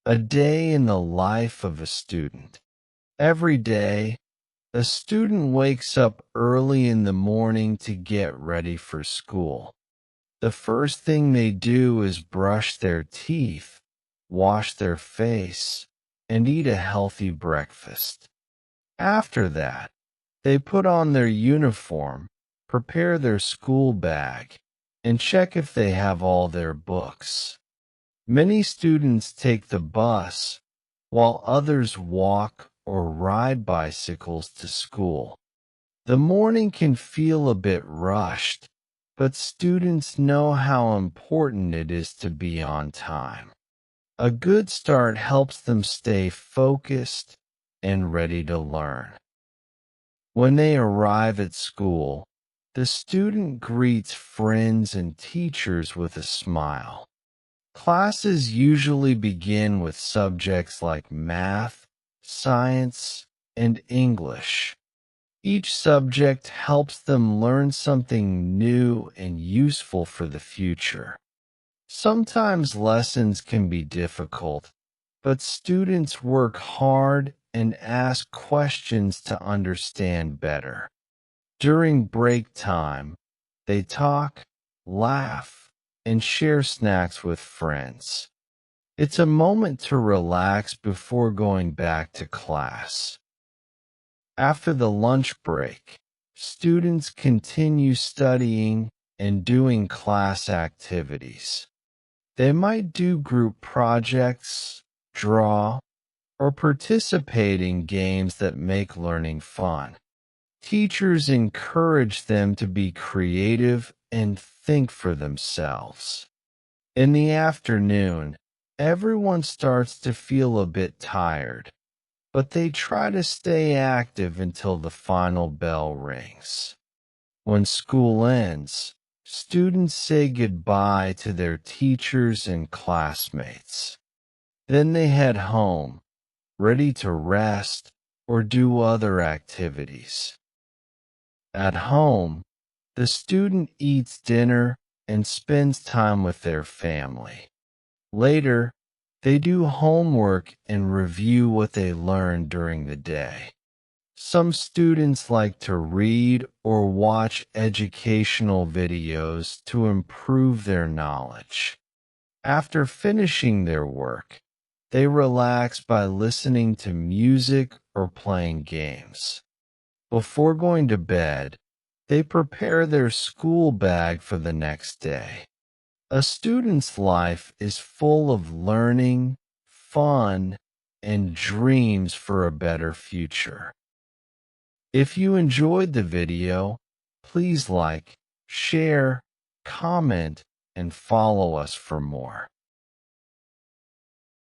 A day in the life of a student. Every day, a student wakes up early in the morning to get ready for school. The first thing they do is brush their teeth, wash their face, and eat a healthy breakfast. After that, they put on their uniform, prepare their school bag, and check if they have all their books. Many students take the bus, while others walk or ride bicycles to school. The morning can feel a bit rushed, but students know how important it is to be on time. A good start helps them stay focused and ready to learn. When they arrive at school, the student greets friends and teachers with a smile. Classes usually begin with subjects like math, science, and English. Each subject helps them learn something new and useful for the future. Sometimes lessons can be difficult, but students work hard and ask questions to understand better. During break time, they talk, laugh, and share snacks with friends. It's a moment to relax before going back to class. After the lunch break, students continue studying and doing class activities. They might do group projects, draw, or participate in games that make learning fun. Teachers encourage them to be creative and think for themselves. In the afternoon, everyone starts to feel a bit tired, but they try to stay active until the final bell rings. When school ends, students say goodbye to their teachers and classmates. Then they head home, ready to rest or do other activities. At home, the student eats dinner and spends time with their family. Later, they do homework and review what they learned during the day. Some students like to read or watch educational videos to improve their knowledge. After finishing their work, they relax by listening to music or playing games. Before going to bed, they prepare their school bag for the next day. A student's life is full of learning, fun, and dreams for a better future. If you enjoyed the video, please like, share, comment, and follow us for more.